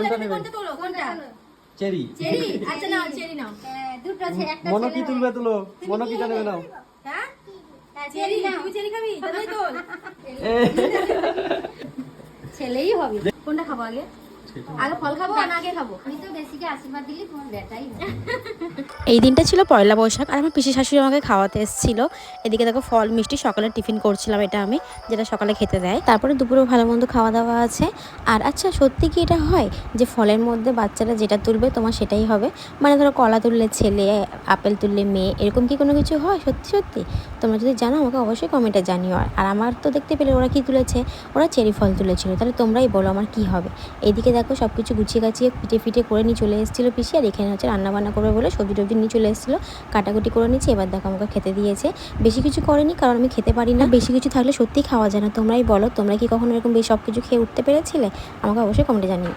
কোনটা নেবেন? কোনটা? চেরি। চেরি? আচ্ছা নাও, চেরি নাও। দুটো আছে, একটা মনো কি ছেলে তুলবে তুলো, মনো কিটা নেবে নাও। হ্যাঁ? হয়। চেরি, তুমি চেরি খাবি? তাহলে তোল। ছেলেই হবে। কোনটা খাবো আগে? আগে ফল খাবো না আগে খাবো? আমি তো বেশিকে আশীর্বাদ দিলে তোমার বেটাই হবে। এই দিনটা ছিল পয়লা বৈশাখ আর আমার পিসি শাশুড়ি আমাকে খাওয়াতে এসেছিলো। এদিকে দেখো ফল মিষ্টি সকালে টিফিন করছিলাম, এটা আমি যেটা সকালে খেতে দেয়। তারপরে দুপুরে ভালো মন্দ খাওয়া দাওয়া আছে। আর আচ্ছা সত্যি কি এটা হয় যে ফলের মধ্যে বাচ্চারা যেটা তুলবে তোমার সেটাই হবে? মানে ধরো কলা তুললে ছেলে, আপেল তুললে মেয়ে, এরকম কি কোনো কিছু হয় সত্যি সত্যি? তোমরা যদি জানো আমাকে অবশ্যই কমেন্টে জানিও। আর আমার তো দেখতে পেলে ওরা কি তুলেছে, ওরা চেরি ফল তুলেছিল। তাহলে তোমরাই বলো আমার কি হবে। এইদিকে দেখো সব কিছু গুছিয়ে গাছিয়ে পিঠে ফিটে করে নিয়ে চলে এসেছিলো পিসি। আর এখানে হচ্ছে রান্নাবান্না করবে বলে সবজি টবজি নিয়ে চলে এসেছিলো, কাটাকুটি করে নিচ্ছি। এবার দেখো আমাকে খেতে দিয়েছে। বেশি কিছু করেনি কারণ আমি খেতে পারি না, বেশি কিছু থাকলে সত্যিই খাওয়া যায় না। তোমরাই বলো তোমরা কি কখনো এরকম সব কিছু খেয়ে উঠতে পেরেছিলে? আমাকে অবশ্যই কমেন্টে জানিও।